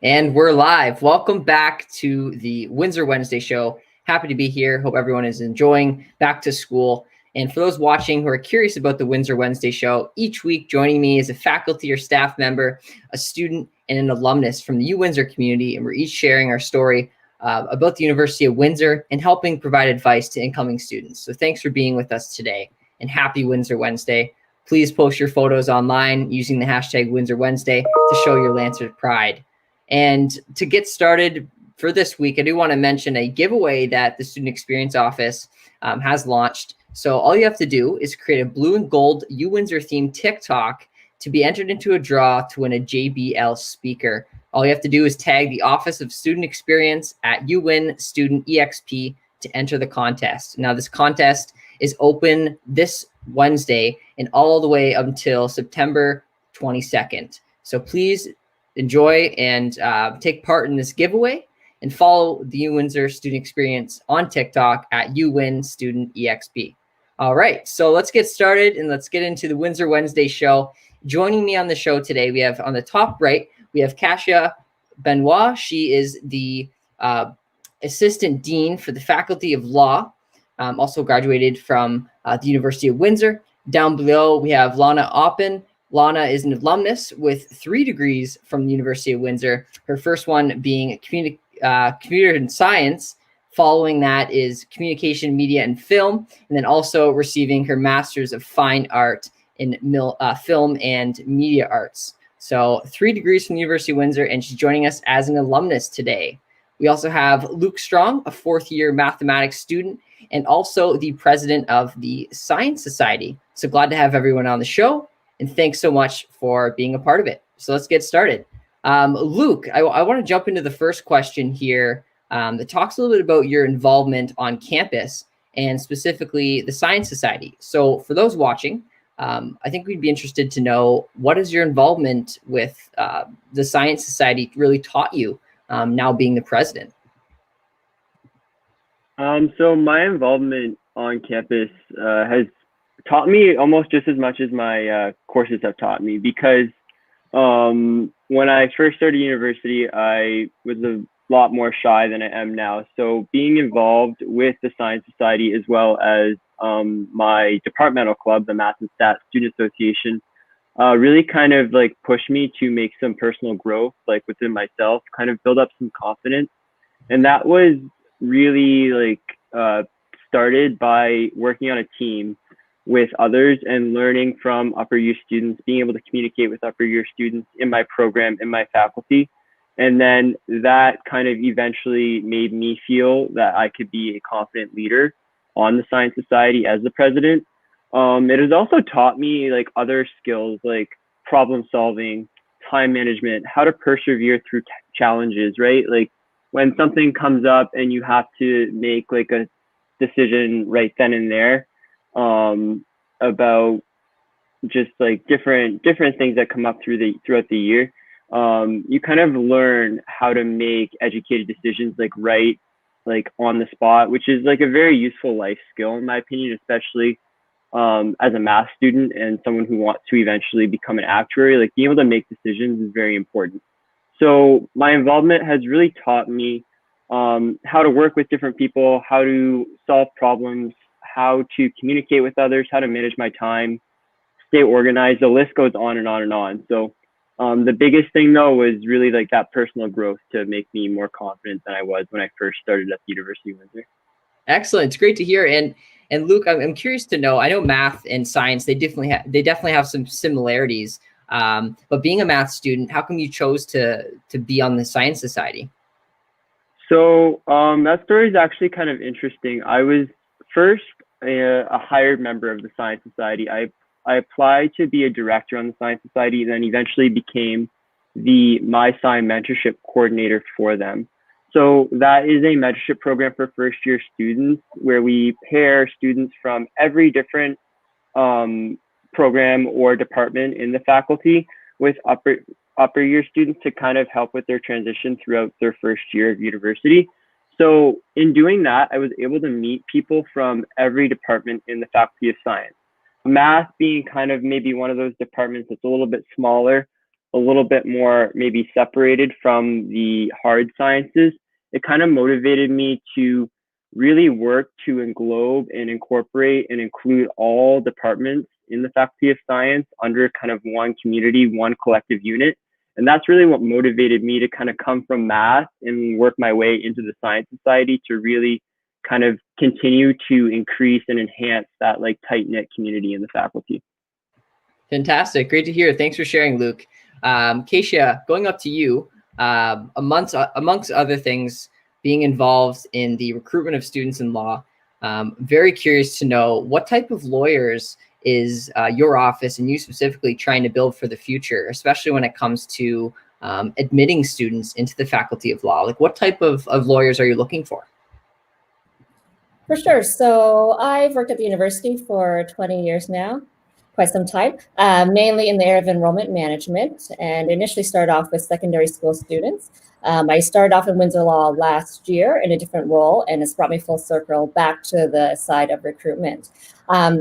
And we're live. Welcome back to the Windsor Wednesday show. Happy to be here. Hope everyone is enjoying back to school. And for those watching who are curious about the Windsor Wednesday show, each week joining me is a faculty or staff member, a student, and an alumnus from the UWindsor community. And we're each sharing our story about the University of Windsor and helping provide advice to incoming students. So thanks for being with us today, and happy Windsor Wednesday. Please post your photos online using the hashtag Windsor Wednesday to show your Lancer pride. And to get started for this week, I do want to mention a giveaway that the Student Experience Office has launched. So all you have to do is create a blue and gold UWindsor themed TikTok to be entered into a draw to win a JBL speaker. All you have to do is tag the Office of Student Experience at UWinStudentEXP to enter the contest. Now, this contest is open this Wednesday and all the way up until September 22nd. So please enjoy and take part in this giveaway, and follow the UWindsor Student Experience on TikTok at UWinStudentEXP. All right, so let's get started and let's get into the Windsor Wednesday show. Joining me on the show today, we have on the top right, we have Katia Benoit. She is the Assistant Dean for the Faculty of Law, also graduated from the University of Windsor. Down below, we have Lana Oppen. Lana is an alumnus with 3 degrees from the University of Windsor, her first one being computer and science. Following that is communication, media, and film, and then also receiving her Master's of Fine Art in film and media arts. So 3 degrees from the University of Windsor, and she's joining us as an alumnus today. We also have Luke Strong, a 4th-year mathematics student, and also the president of the Science Society. So glad to have everyone on the show, and thanks so much for being a part of it. So let's get started. Luke, I want to jump into the first question here that talks a little bit about your involvement on campus and specifically the Science Society. So for those watching, I think we'd be interested to know, what has your involvement with the Science Society really taught you now being the president? So my involvement on campus has taught me almost just as much as my courses have taught me, because when I first started university, I was a lot more shy than I am now. So being involved with the Science Society, as well as my departmental club, the Math and Stats Student Association, really kind of like pushed me to make some personal growth, like within myself, kind of build up some confidence. And that was really like started by working on a team with others and learning from upper year students, being able to communicate with upper year students in my program, in my faculty. And then that kind of eventually made me feel that I could be a confident leader on the Science Society as the president. It has also taught me like other skills like problem solving, time management, how to persevere through challenges, right? Like when something comes up and you have to make like a decision right then and there, about just like different things that come up throughout the year. You kind of learn how to make educated decisions like on the spot, which is like a very useful life skill in my opinion, especially as a math student and someone who wants to eventually become an actuary. Like being able to make decisions is very important. So my involvement has really taught me how to work with different people, how to solve problems, how to communicate with others, how to manage my time, stay organized. The list goes on and on and on. So the biggest thing though was really like that personal growth to make me more confident than I was when I first started at the University of Windsor. Excellent. It's great to hear. And Luke, I'm curious to know, I know math and science, they definitely have some similarities. But being a math student, how come you chose to be on the Science Society? So that story is actually kind of interesting. I was first a hired member of the Science Society. I applied to be a director on the Science Society, then eventually became the My Sci mentorship coordinator for them. So that is a mentorship program for first year students where we pair students from every different program or department in the faculty with upper year students to kind of help with their transition throughout their first year of university. So in doing that, I was able to meet people from every department in the Faculty of Science. Math being kind of maybe one of those departments that's a little bit smaller, a little bit more maybe separated from the hard sciences, it kind of motivated me to really work to englobe and incorporate and include all departments in the Faculty of Science under kind of one community, one collective unit. And that's really what motivated me to kind of come from math and work my way into the Science Society to really kind of continue to increase and enhance that like tight-knit community in the faculty. Fantastic. Great to hear. Thanks for sharing, Luke. Katia, going up to you, amongst other things, being involved in the recruitment of students in law, very curious to know what type of lawyers is your office and you specifically trying to build for the future, especially when it comes to admitting students into the Faculty of Law. Like, what type of lawyers are you looking for? For sure. So I've worked at the university for 20 years now, quite some time, mainly in the area of enrollment management, and initially started off with secondary school students. I started off in Windsor Law last year in a different role, and it's brought me full circle back to the side of recruitment.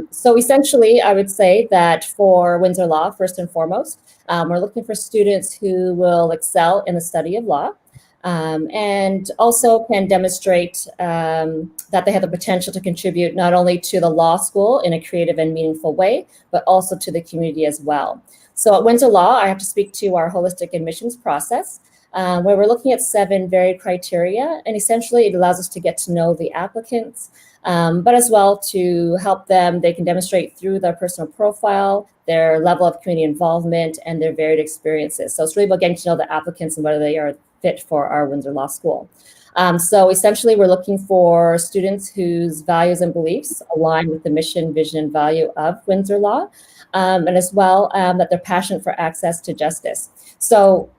So essentially, I would say that for Windsor Law, first and foremost, we're looking for students who will excel in the study of law, and also can demonstrate that they have the potential to contribute not only to the law school in a creative and meaningful way, but also to the community as well. So at Windsor Law, I have to speak to our holistic admissions process, where we're looking at 7 varied criteria, and essentially it allows us to get to know the applicants, but as well to help them, they can demonstrate through their personal profile, their level of community involvement, and their varied experiences. So it's really about getting to know the applicants and whether they are fit for our Windsor Law School. So essentially, we're looking for students whose values and beliefs align with the mission, vision, and value of Windsor Law, and as well that they're passionate for access to justice. So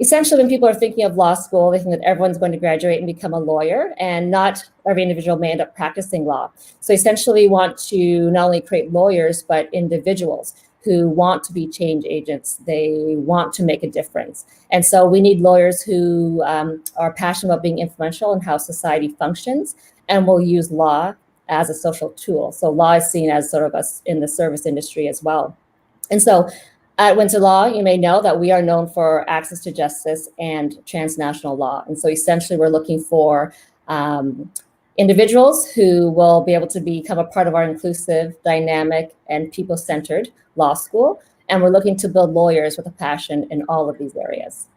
essentially, when people are thinking of law school, they think that everyone's going to graduate and become a lawyer, and not every individual may end up practicing law. So essentially, we want to not only create lawyers, but individuals who want to be change agents. They want to make a difference. And so we need lawyers who are passionate about being influential in how society functions and will use law as a social tool. So law is seen as sort of us in the service industry as well. And so at Windsor Law, you may know that we are known for access to justice and transnational law. And so essentially we're looking for individuals who will be able to become a part of our inclusive, dynamic, and people-centered law school. And we're looking to build lawyers with a passion in all of these areas.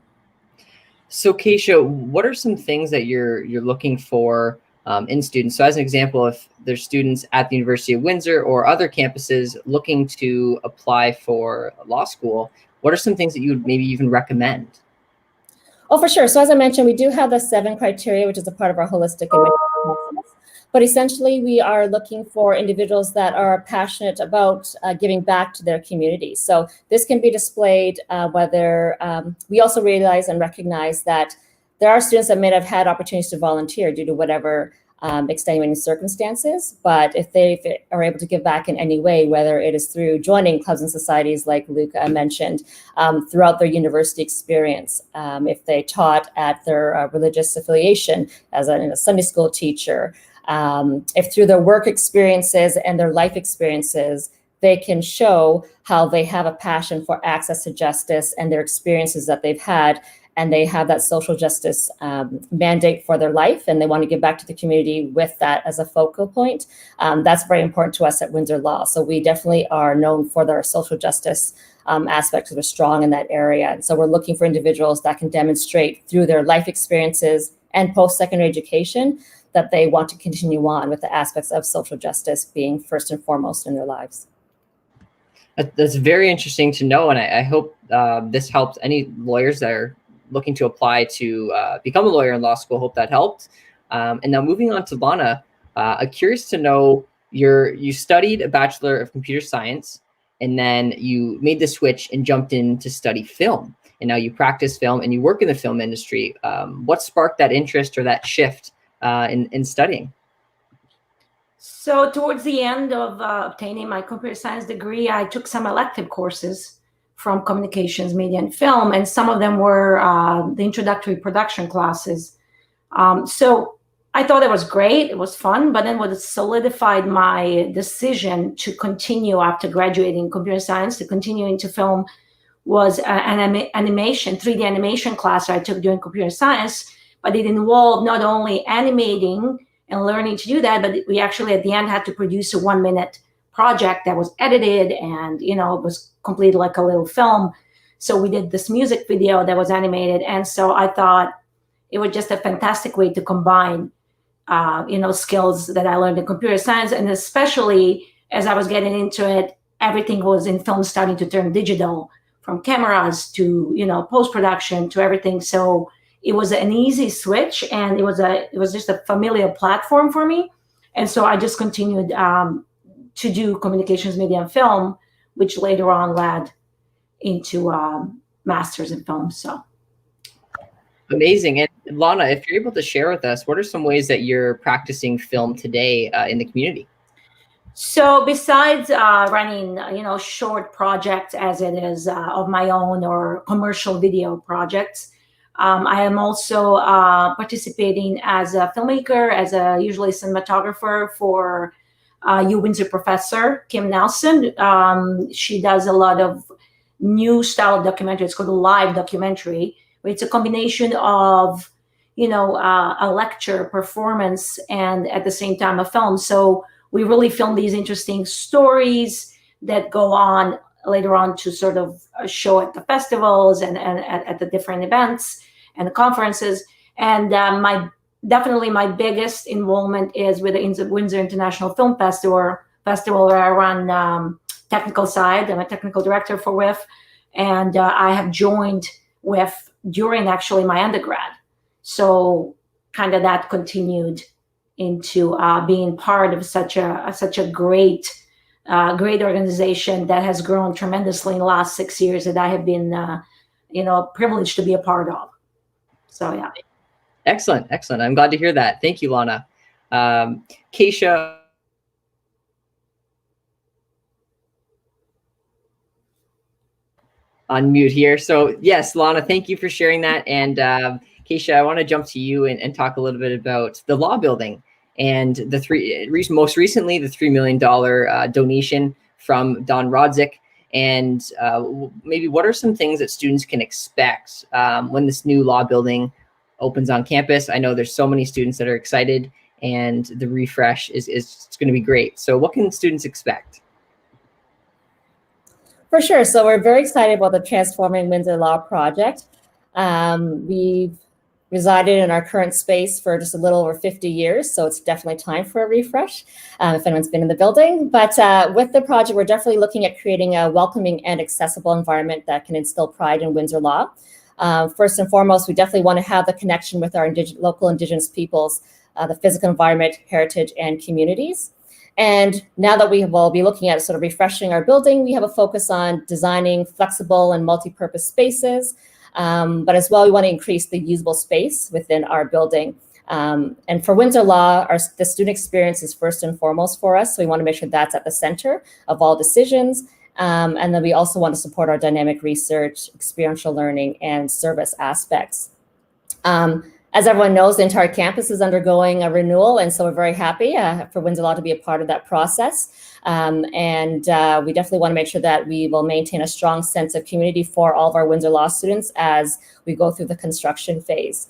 So Katia, what are some things that you're looking for in students? So as an example, if there's students at the University of Windsor or other campuses looking to apply for law school, what are some things that you would maybe even recommend? Oh, for sure. So as I mentioned, we do have the 7 criteria, which is a part of our holistic admissions process. But essentially, we are looking for individuals that are passionate about giving back to their community. So this can be displayed whether we also realize and recognize that there are students that may have had opportunities to volunteer due to whatever extenuating circumstances. But if they are able to give back in any way, whether it is through joining clubs and societies like Luke mentioned, throughout their university experience, if they taught at their religious affiliation as a Sunday school teacher, if through their work experiences and their life experiences, they can show how they have a passion for access to justice and their experiences that they've had, and they have that social justice mandate for their life, and they want to give back to the community with that as a focal point. That's very important to us at Windsor Law. So we definitely are known for their social justice aspects. We're strong in that area. And so we're looking for individuals that can demonstrate through their life experiences and post-secondary education that they want to continue on with the aspects of social justice being first and foremost in their lives. That's very interesting to know, and I hope this helps any lawyers that are looking to apply to become a lawyer in law school. Hope that helped. And now moving on to Lana, I'm curious to know, you studied a Bachelor of Computer Science, and then you made the switch and jumped in to study film. And now you practice film and you work in the film industry. What sparked that interest or that shift in studying? So towards the end of obtaining my computer science degree, I took some elective courses from communications, media, and film, and some of them were the introductory production classes. So I thought it was great, it was fun, but then what solidified my decision to continue after graduating computer science, to continue into film, was an animation, 3D animation class I took during computer science, but it involved not only animating and learning to do that, but we actually at the end had to produce a 1-minute project that was edited and, it was completed like a little film. So we did this music video that was animated. And so I thought it was just a fantastic way to combine, skills that I learned in computer science. And especially as I was getting into it, everything was in film starting to turn digital, from cameras to, post-production to everything. So it was an easy switch, and it was just a familiar platform for me. And so I just continued to do communications, media, and film, which later on led into master's in film. So amazing. And Lana, if you're able to share with us, what are some ways that you're practicing film today in the community? So besides running, short projects as it is of my own or commercial video projects, I am also participating as a filmmaker, as a usually cinematographer for UWindsor professor, Kim Nelson. She does a lot of new style documentary. It's called a live documentary, where it's a combination of, a lecture, performance, and at the same time a film. So we really film these interesting stories that go on later on to sort of show at the festivals and at the different events and the conferences. And my biggest involvement is with the Windsor International Film Festival where I run technical side. I'm a technical director for WIF, and I have joined WIF during actually my undergrad. So kind of that continued into being part of such a great organization that has grown tremendously in the last 6 years that I have been privileged to be a part of. So yeah. Excellent. I'm glad to hear that. Thank you, Lana. Katia, unmute here. So yes, Lana, thank you for sharing that. And Katia, I want to jump to you and talk a little bit about the law building and most recently the $3 million donation from Don Rodzik. And maybe what are some things that students can expect when this new law building opens on campus? I know there's so many students that are excited, and the refresh is going to be great. So what can students expect? For sure. So we're very excited about the Transforming Windsor Law project. We've resided in our current space for just a little over 50 years, so it's definitely time for a refresh if anyone's been in the building. But with the project, we're definitely looking at creating a welcoming and accessible environment that can instill pride in Windsor law. First and foremost, we definitely want to have the connection with our local Indigenous peoples, the physical environment, heritage, and communities. And now that we will be looking at sort of refreshing our building, we have a focus on designing flexible and multi-purpose spaces. But as well, we want to increase the usable space within our building. And for Windsor Law, the student experience is first and foremost for us. So we want to make sure that's at the center of all decisions. And then we also want to support our dynamic research, experiential learning, and service aspects. As everyone knows, the entire campus is undergoing a renewal, and so we're very happy for Windsor Law to be a part of that process. And we definitely want to make sure that we will maintain a strong sense of community for all of our Windsor Law students as we go through the construction phase.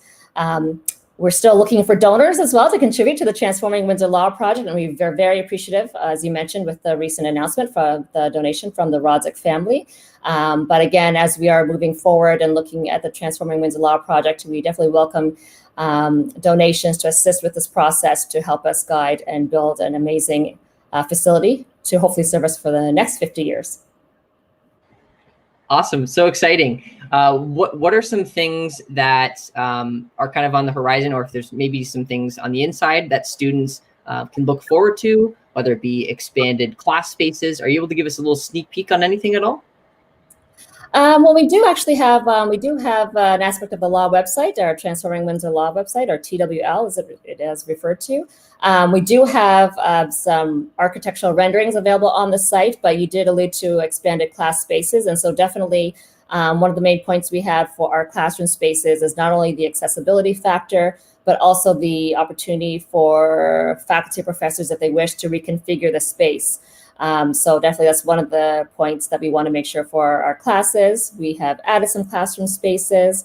We're still looking for donors as well to contribute to the Transforming Windsor Law project, and we're very appreciative, as you mentioned, with the recent announcement for the donation from the Rodzik family. But again, as we are moving forward and looking at the Transforming Windsor Law project, we definitely welcome donations to assist with this process to help us guide and build an amazing facility to hopefully serve us for the next 50 years. Awesome. So exciting. What are some things that are kind of on the horizon, or if there's maybe some things on the inside that students can look forward to, whether it be expanded class spaces? Are you able to give us a little sneak peek on anything at all? Well, we do actually have an aspect of the law website, our Transforming Windsor Law website, or TWL as it is referred to. We do have some architectural renderings available on the site, but you did allude to expanded class spaces. And so definitely one of the main points we have for our classroom spaces is not only the accessibility factor, but also the opportunity for faculty or professors, if they wish, to reconfigure the space. So definitely that's one of the points that we want to make sure for our classes. We have added some classroom spaces.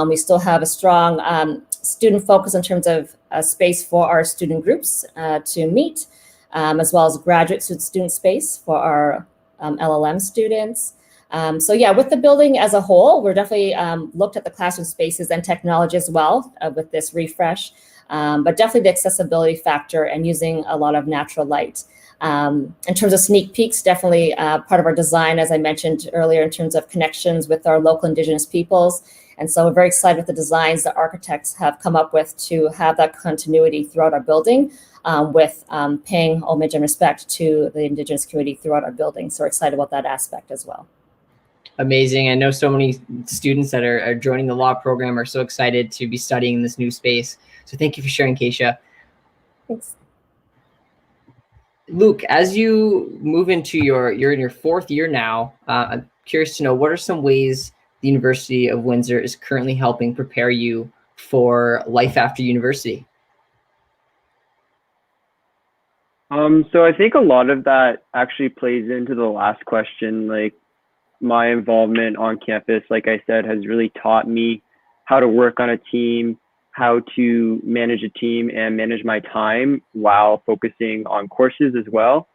We still have a strong student focus in terms of space for our student groups to meet, as well as graduate student space for our LLM students. So yeah, with the building as a whole, we're definitely looked at the classroom spaces and technology as well with this refresh, but definitely the accessibility factor and using a lot of natural light. In terms of sneak peeks, definitely part of our design, as I mentioned earlier, in terms of connections with our local Indigenous peoples. And so we're very excited with the designs that architects have come up with to have that continuity throughout our building, with paying homage and respect to the Indigenous community throughout our building. So we're excited about that aspect as well. Amazing. I know so many students that are joining the law program are so excited to be studying in this new space. So thank you for sharing, Katia. Thanks. Luke, as you move into you're in your fourth year now, I'm curious to know, what are some ways the University of Windsor is currently helping prepare you for life after university? So I think a lot of that actually plays into the last question. Like, my involvement on campus, like I said, has really taught me how to work on a team, how to manage a team and manage my time while focusing on courses as well.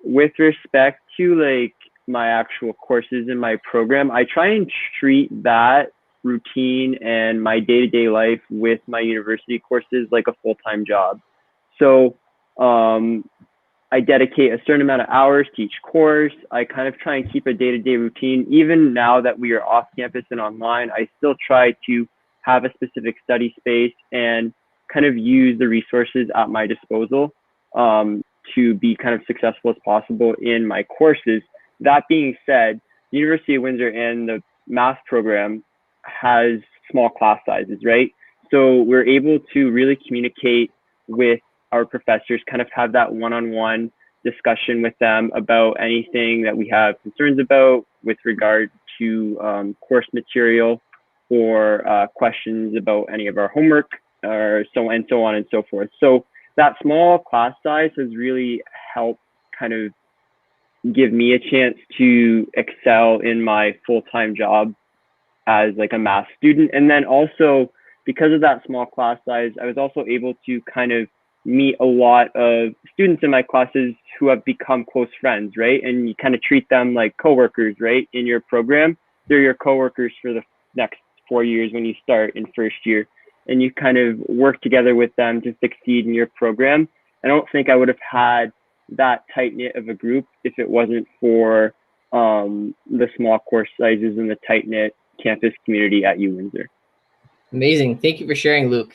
With respect to like my actual courses in my program, I try and treat that routine and my day-to-day life with my university courses like a full-time job. So I dedicate a certain amount of hours to each course. I kind of try and keep a day-to-day routine. Even now that we are off campus and online, I still try to have a specific study space and kind of use the resources at my disposal to be kind of successful as possible in my courses. That being said, the University of Windsor and the math program has small class sizes, right? So we're able to really communicate with our professors, kind of have that one-on-one discussion with them about anything that we have concerns about with regard to course material or questions about any of our homework or so on and so forth. So that small class size has really helped kind of give me a chance to excel in my full-time job as like a math student. And then also because of that small class size, I was also able to kind of meet a lot of students in my classes who have become close friends, right? And you kind of treat them like coworkers, right? In your program, they're your coworkers for the next 4 years when you start in first year, and you kind of work together with them to succeed in your program. I don't think I would have had that tight knit of a group if it wasn't for the small course sizes and the tight knit campus community at UWindsor. Amazing. Thank you for sharing, Luke.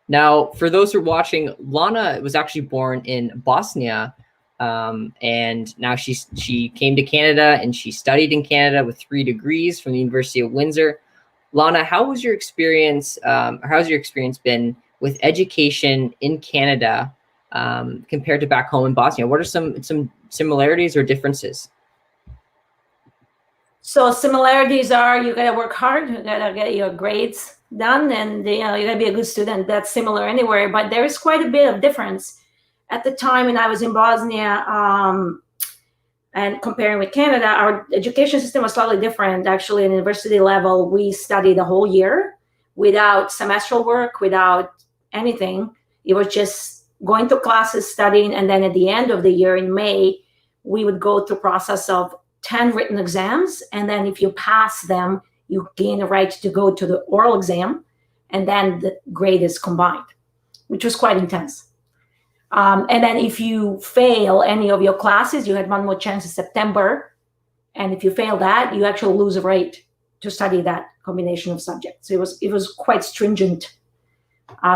Now, for those who are watching, Lana was actually born in Bosnia, and now she came to Canada and she studied in Canada with 3 degrees from the University of Windsor. Lana, how was your experience, or how's your experience been with education in Canada compared to back home in Bosnia? What are some similarities or differences? So similarities are you gotta work hard, you gotta get your grades done, and you gotta be a good student. That's similar anywhere, but there is quite a bit of difference. At the time when I was in Bosnia, and comparing with Canada, our education system was slightly different. Actually, at university level, we studied the whole year without semestral work, without anything. It was just going to classes, studying, and then at the end of the year in May, we would go through process of 10 written exams, and then if you pass them, you gain a right to go to the oral exam, and then the grade is combined, which was quite intense. And then if you fail any of your classes, you had one more chance in September, and if you fail that, you actually lose a right to study that combination of subjects. So it was quite stringent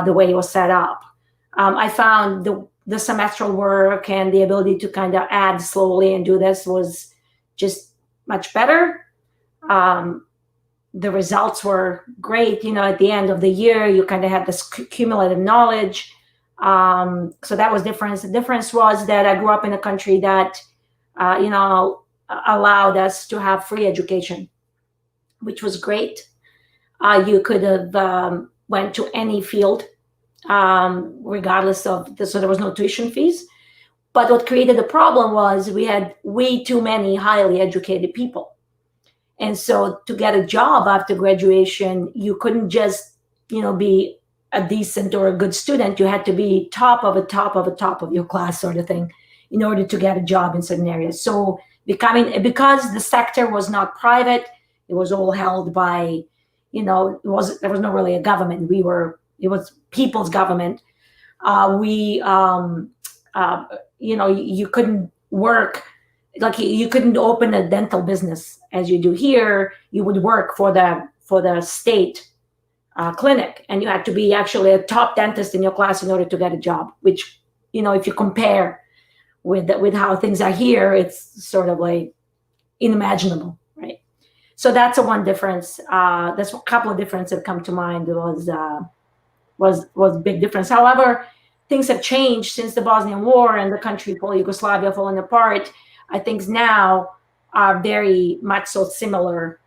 the way it was set up. I found the semestral work and the ability to kind of add slowly and do this was just much better. The results were great. At the end of the year, you kind of had this cumulative knowledge. So that was different. The difference was that I grew up in a country that, allowed us to have free education, which was great. You could have went to any field, regardless of so there was no tuition fees. But what created the problem was we had way too many highly educated people. And so to get a job after graduation, you couldn't just, be a decent or a good student. You had to be top of your class sort of thing in order to get a job in certain areas. So because the sector was not private, it was all held by, there was not really a government. It was people's government. You couldn't work, like you couldn't open a dental business as you do here. You would work for the state clinic, and you had to be actually a top dentist in your class in order to get a job, which, if you compare with how things are here, it's sort of like unimaginable, right? So that's one difference. That's a couple of differences that come to mind. Was a big difference. However, things have changed since the Bosnian War and the country called Yugoslavia falling apart. I think now are very much so similar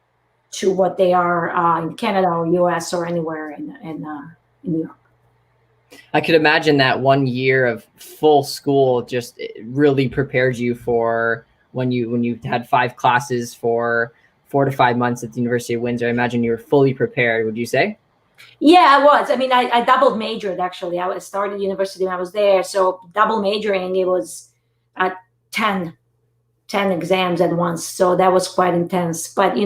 to what they are in Canada or US or anywhere in Europe. I could imagine that 1 year of full school just really prepared you for when you had 5 classes for 4 to 5 months at the University of Windsor. I imagine you were fully prepared, would you say? Yeah, I was. I mean, I double majored, actually. I started university when I was there. So double majoring, it was 10 exams at once. So that was quite intense. But,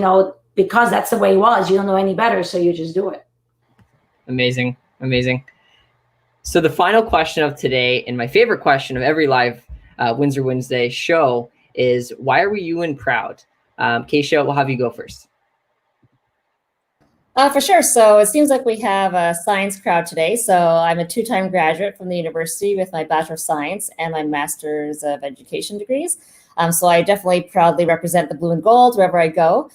because that's the way it was, you don't know any better. So you just do it. Amazing. So the final question of today, and my favorite question of every live Windsor Wednesday show, is why are we UWin proud? Katia, we'll have you go first. For sure. So it seems like we have a science crowd today. So I'm a 2-time graduate from the university with my Bachelor of Science and my Master's of Education degrees. So I definitely proudly represent the blue and gold wherever I go.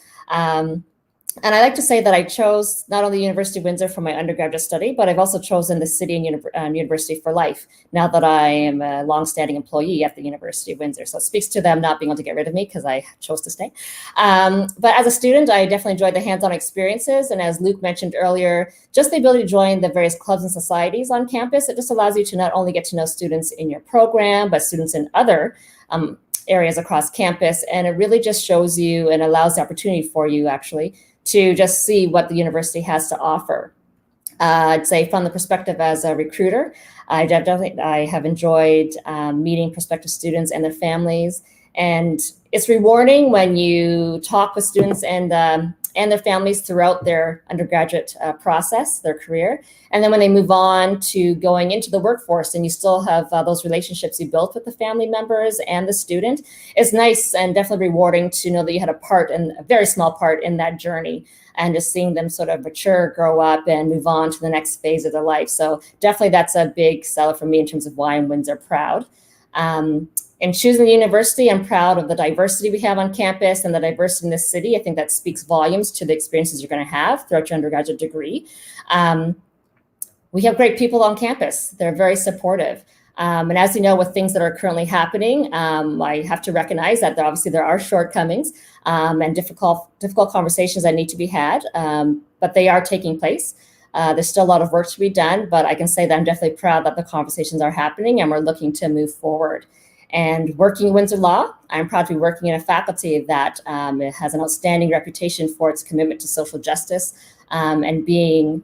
And I like to say that I chose not only University of Windsor for my undergraduate study, but I've also chosen the city and university for life now that I am a longstanding employee at the University of Windsor. So it speaks to them not being able to get rid of me because I chose to stay. But as a student, I definitely enjoyed the hands-on experiences. And as Luke mentioned earlier, just the ability to join the various clubs and societies on campus, it just allows you to not only get to know students in your program, but students in other areas across campus. And it really just shows you and allows the opportunity for you actually to just see what the university has to offer. I'd say from the perspective as a recruiter, I have enjoyed meeting prospective students and their families. And it's rewarding when you talk with students and their families throughout their undergraduate process, their career. And then when they move on to going into the workforce and you still have those relationships you built with the family members and the student, it's nice and definitely rewarding to know that you had a very small part in that journey, and just seeing them sort of mature, grow up, and move on to the next phase of their life. So definitely that's a big seller for me in terms of why I'm Windsor proud. In choosing the university, I'm proud of the diversity we have on campus and the diversity in this city. I think that speaks volumes to the experiences you're going to have throughout your undergraduate degree. We have great people on campus. They're very supportive. And as you know, with things that are currently happening, I have to recognize that there are shortcomings and difficult conversations that need to be had, but they are taking place. There's still a lot of work to be done, but I can say that I'm definitely proud that the conversations are happening and we're looking to move forward. And working in Windsor Law, I'm proud to be working in a faculty that has an outstanding reputation for its commitment to social justice and being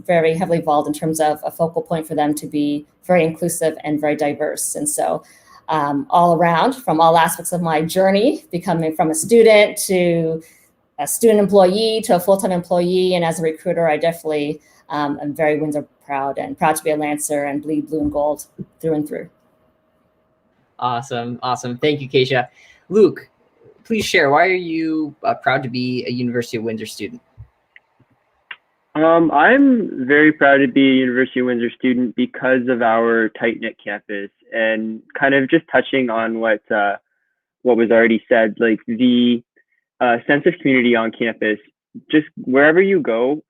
very heavily involved in terms of a focal point for them to be very inclusive and very diverse. And so all around, from all aspects of my journey, becoming from a student to a student employee to a full-time employee, and as a recruiter, I definitely am very Windsor proud and proud to be a Lancer and bleed blue and gold through and through. Awesome. Thank you, Katia. Luke, please share, why are you proud to be a University of Windsor student? I'm very proud to be a University of Windsor student because of our tight-knit campus, and kind of just touching on what was already said, like the sense of community on campus. Just wherever you go,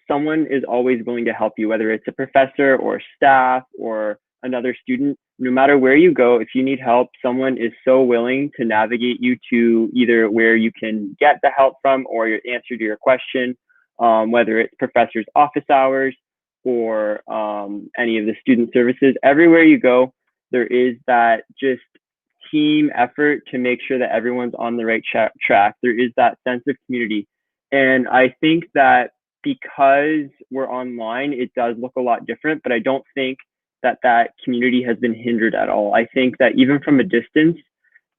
someone is always willing to help you, whether it's a professor or staff or another student. No matter where you go, if you need help, someone is so willing to navigate you to either where you can get the help from or your answer to your question, whether it's professors' office hours or any of the student services. Everywhere you go, There is that just team effort to make sure that everyone's on the right track. There is that sense of community. And I think that because we're online, it does look a lot different, but I don't think that that community has been hindered at all. I think that even from a distance,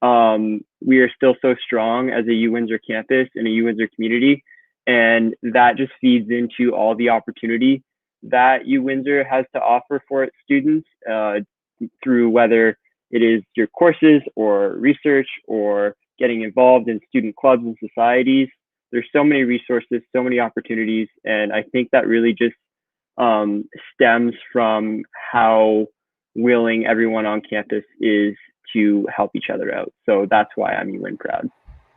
we are still so strong as a UWindsor campus and a UWindsor community. And that just feeds into all the opportunity that UWindsor has to offer for its students through whether it is your courses or research or getting involved in student clubs and societies. There's so many resources, so many opportunities. And I think that really just stems from how willing everyone on campus is to help each other out. So that's why I'm UWin proud.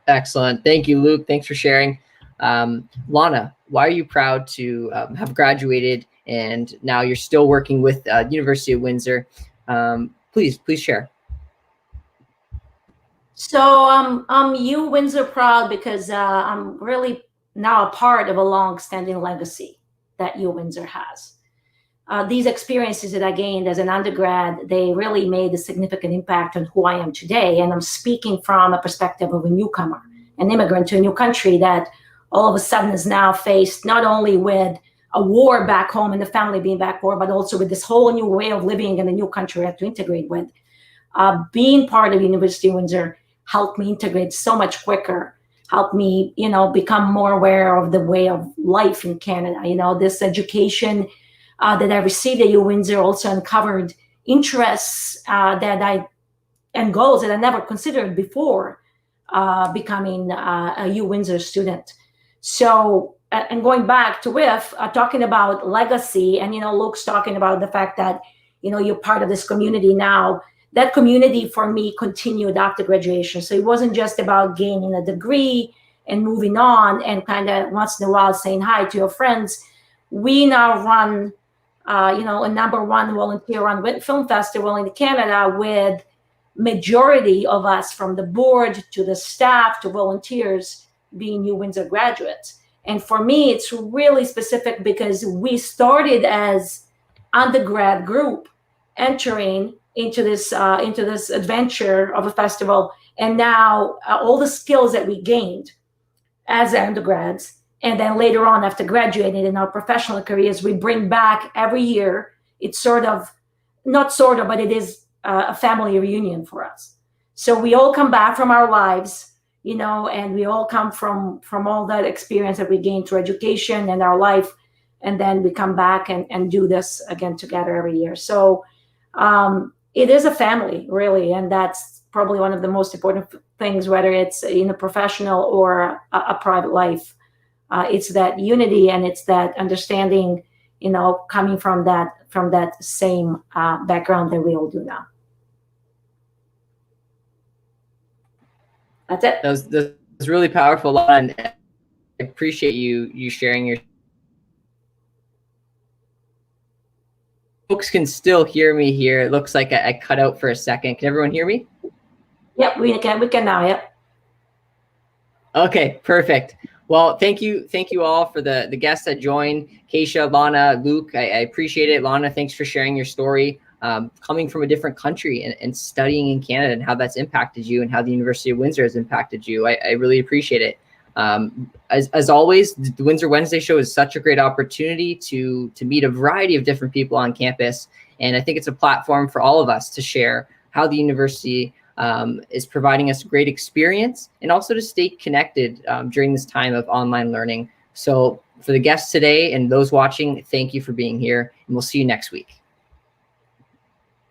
Excellent. Thank you, Luke. Thanks for sharing. Lana, why are you proud to have graduated and now you're still working with University of Windsor? Please share. So I'm UWindsor proud because I'm really now a part of a long-standing legacy that UWindsor has. These experiences that I gained as an undergrad, they really made a significant impact on who I am today. And I'm speaking from a perspective of a newcomer, an immigrant to a new country that all of a sudden is now faced not only with a war back home and the family being back war, but also with this whole new way of living in a new country I have to integrate with. Being part of University of Windsor helped me integrate so much quicker, helped me, become more aware of the way of life in Canada. This education that I received at UWindsor also uncovered interests and goals that I never considered before becoming a UWindsor student. So, and going back to talking about legacy, and Luke's talking about the fact that you're part of this community now. That community for me continued after graduation. So it wasn't just about gaining a degree and moving on and kind of once in a while saying hi to your friends. We now run, a #1 volunteer-run film festival in Canada with majority of us from the board to the staff to volunteers being UWindsor graduates. And for me, it's really specific because we started as undergrad group entering into this adventure of a festival. And now all the skills that we gained as undergrads, and then later on after graduating in our professional careers, we bring back every year. It's but it is a family reunion for us. So we all come back from our lives, and we all come from all that experience that we gained through education and our life. And then we come back and do this again together every year. So it is a family, really. And that's probably one of the most important things, whether it's in a professional or a private life. It's that unity and it's that understanding, coming from that same background that we all do now. That's it. That was really powerful, and I appreciate you sharing your. Folks can still hear me here. It looks like I cut out for a second. Can everyone hear me? Yep, we can now. Yep. Okay, perfect. Well, thank you all for the guests that joined. Katia, Lana, Luke, I appreciate it. Lana, thanks for sharing your story, coming from a different country and studying in Canada and how that's impacted you and how the University of Windsor has impacted you. I really appreciate it. As always, the Windsor Wednesday show is such a great opportunity to meet a variety of different people on campus. And I think it's a platform for all of us to share how the university is providing us a great experience and also to stay connected during this time of online learning. So for the guests today and those watching, thank you for being here, and we'll see you next week.